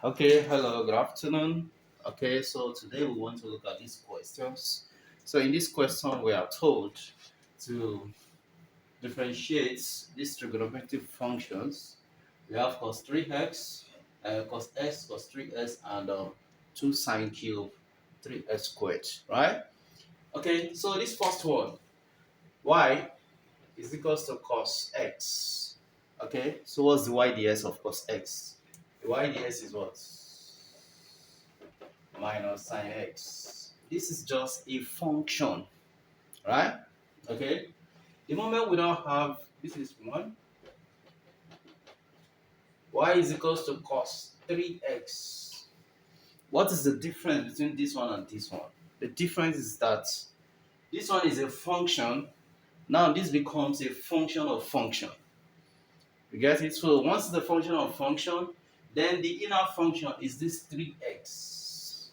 Okay, hello, good afternoon. Okay, so today we want to look at these questions. So in this question, we are told to differentiate these trigonometric functions. We have cos 3x, cos x, cos 3x, and 2 sine cube 3x squared, right? Okay, so this first one, y is equals to cos x. Okay, so what's the y ds of cos x? The y ds is what? Minus sine x. This is just a function, right? Okay. The moment we don't have, this is 1, y is equals to cos 3x. What is the difference between this one and this one? The difference is that this one is a function. Now this becomes a function of function. You get it? So once the function of function, then the inner function is this 3x,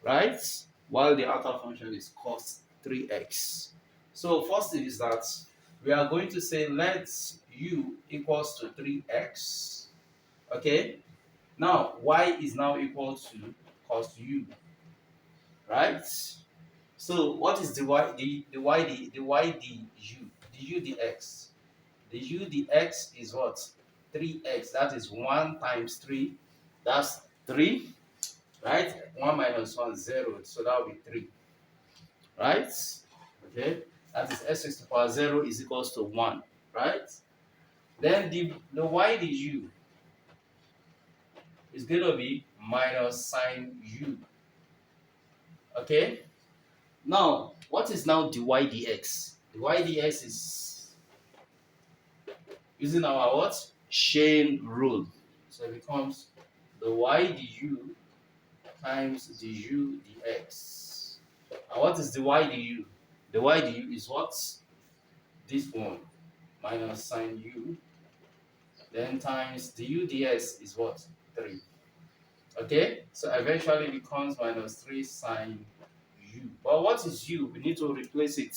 right? While the outer function is cos 3x. So first thing is that we are going to say let u equals to 3x. Okay. Now y is now equal to cos u, right? So what is the y the u dx? The u dx is what? 3x. That is 1 times 3. That's 3, right? 1 minus 1, 0. So that will be 3, right? Okay, that is x raised to the power 0 is equals to 1, right? Then the y du is going to be minus sine u. Okay, now what is now dy dx? The y dx is using our what? Chain rule. So it becomes the y du times du dx. And what is the y du? The y du is what? This one minus sine u, then times du ds is what? 3. Okay, so eventually becomes minus 3 sine u. But what is u? We need to replace it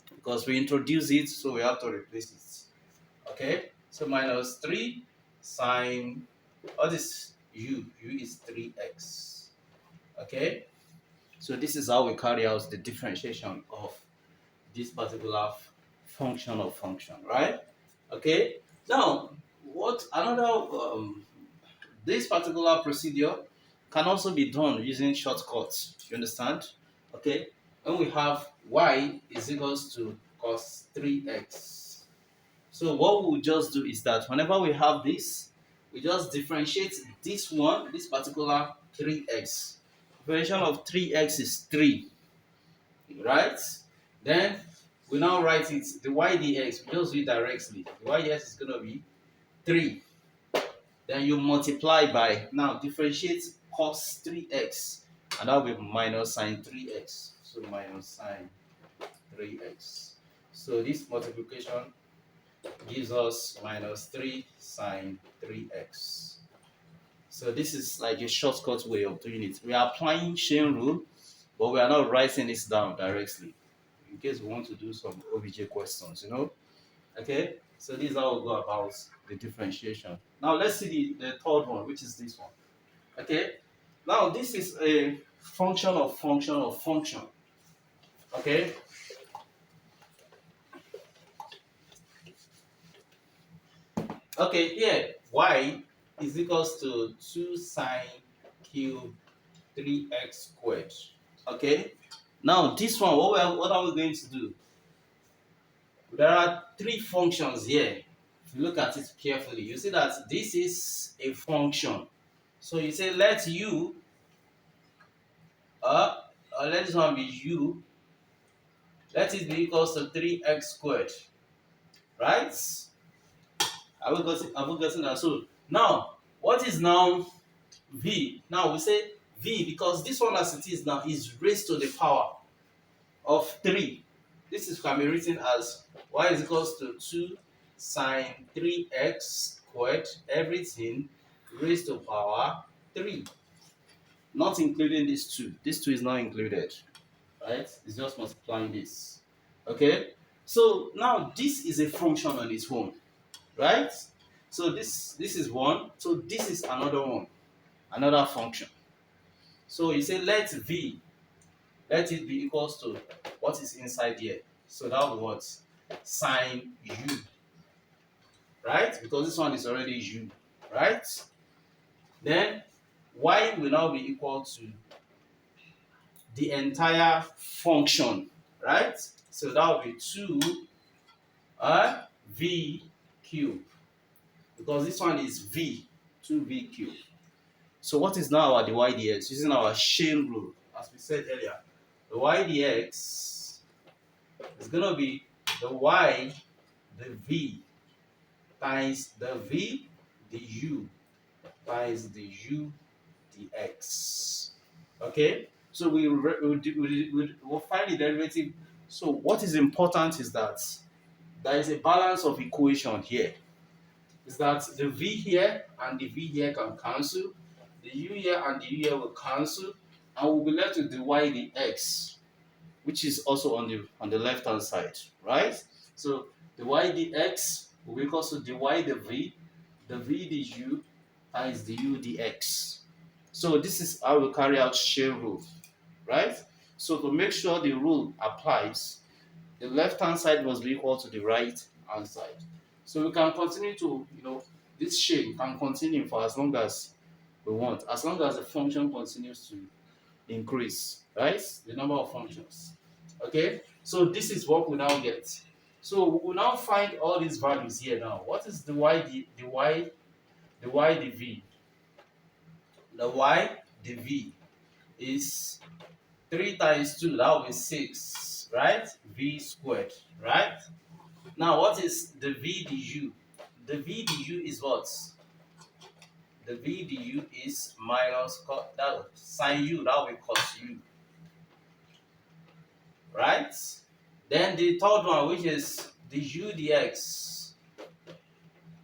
because we introduce it, so we have to replace it. Okay, so minus 3 sine, what is u? U is 3x. Okay, so this is how we carry out the differentiation of this particular function of function, right? Okay, now what another this particular procedure can also be done using shortcuts. You understand? Okay, when we have y is equals to cos 3x. So what we will just do is that whenever we have this, we just differentiate this one, this particular 3x. Differentiation of 3x is 3, right? Then we now write it, the y dx, we just do it directly. The y dx is going to be 3. Then you multiply by, now differentiate cos 3x, and that will be minus sine 3x. So minus sine 3x. So this multiplication gives us minus 3 sine 3x. So this is like a shortcut way of doing it. We are applying chain rule, but we are not writing this down directly in case we want to do some OBJ questions. Okay, so this is how we go about the differentiation. Now let's see the third one, which is this one. Okay, now this is a function of function of function. Okay, here y is equals to 2 sine cube 3x squared. Okay, now this one, what are we going to do? There are 3 functions here. If you look at it carefully, you see that this is a function. So you say let u, let this one be u, let it be equals to 3x squared, right? Have we gotten that? So now, what is now v? Now we say v because this one as it is now is raised to the power of 3. This can be written as y is equals to 2 sine 3x squared, everything raised to power 3. Not including this 2. This 2 is not included, right? It's just multiplying this. Okay? So now this is a function on its own, right? So this is one. So this is another one. another function. So you say let v, let it be equals to what is inside here. So that will be what? Sine u, right? Because this one is already u, right? Then y will now be equal to the entire function, right? So that will be 2 v cube, because this one is v, 2v cube. So what is now our dy dx? Using our chain rule, as we said earlier, the y dx is going to be the y, the v, times the v, the u, times the u dx. Okay? So we'll find the derivative. So what is important is that there is a balance of equation here. Is that the v here and the v here can cancel, the u here and the u here will cancel, and we'll be left with the y dx, which is also on the left hand side, right? So the y dx will be equal to the y the v the u times the u dx. So this is how we carry out chain rule, right? So to make sure the rule applies, the left hand side must be equal to the right hand side. So we can continue to, this chain can continue for as long as we want, as long as the function continues to increase, right? The number of functions. Okay, so this is what we now get. So we will now find all these values here now. What is the y, the y, the y, the v? The y, the v is 3 times 2, that will be 6, right? V squared, right? Now, what is the v du? The v du is what? The v du is minus that sine u, that will be cos u, right? Then the third one, which is the u dx.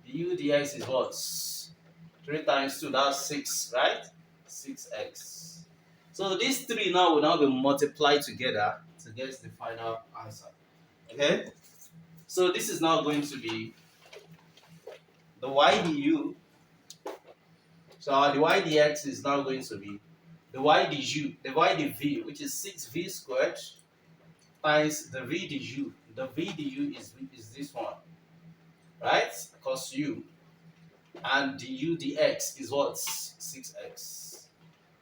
The u dx is what? 3 times 2, that's 6, right? 6x. So these three now will now be multiplied together to get the final answer. Okay? So this is now going to be the y du. So our dy dx is now going to be the y du, the y dv, which is 6v squared, times the v du. The v du is this one, right? Cos u. And the u dx is what? 6x.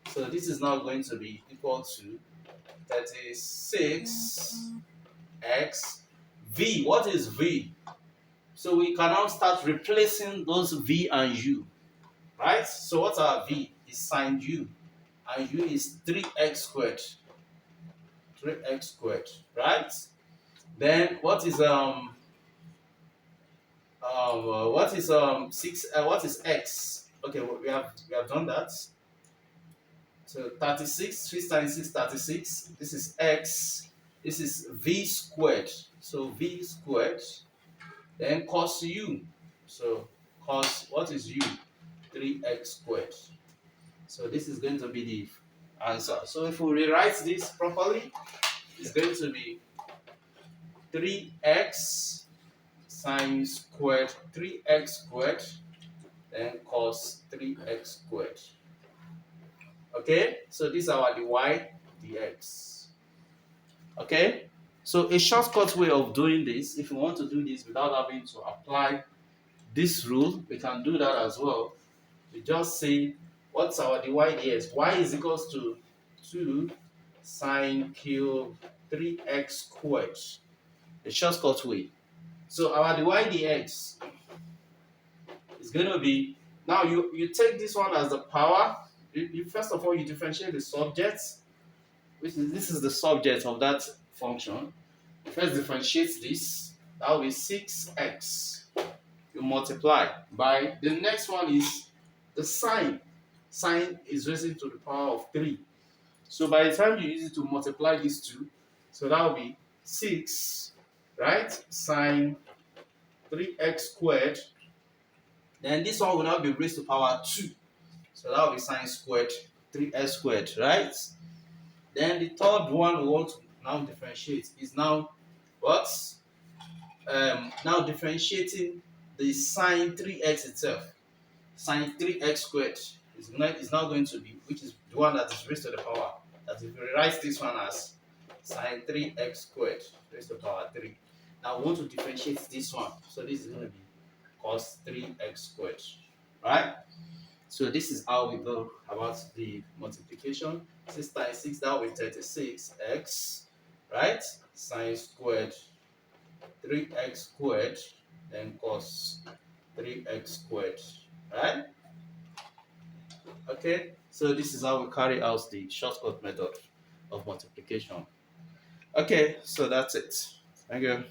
So this is now going to be equal to 36x. V, what is v? So we can now start replacing those v and u, right? So what's our v? Is sine u, and u is 3x squared. 3x squared, right? Then what is what is x? Okay, we have done that. So 36, 3 times 6, 36. This is x. This is v squared. So v squared. Then cos u. So cos, what is u? 3x squared. So this is going to be the answer. So if we rewrite this properly, it's going to be 3x sine squared, 3x squared, then cos 3x squared. Okay, so this is our dy dx. Okay, so a shortcut way of doing this, if you want to do this without having to apply this rule, we can do that as well. We just say, what's our dy dx? Y is equals to 2 sine cube 3x squared. A shortcut way. So our dy dx is going to be, now you take this one as the power. You first of all, you differentiate the subject, which is, this is the subject of that function. You first differentiate this, that will be 6x. You multiply by, the next one is the sine. Sine is raised to the power of 3. So by the time you use it to multiply these two, so that will be 6, right? Sine 3x squared. Then this one will now be raised to power 2. So that will be sine squared 3x squared, right? Then the third one we want to now differentiate is now what? Now differentiating the sine 3x itself. Sine 3x squared is now going to be, which is the one that is raised to the power. That if we write this one as sine 3x squared raised to the power 3. Now we want to differentiate this one. So this is going to be cos 3x squared. Right? So this is how we go about the multiplication. 6 times 6, that will be 36x, right? Sine squared 3x squared, then cos 3x squared, right? Okay, so this is how we carry out the shortcut method of multiplication. Okay, so that's it. Thank you.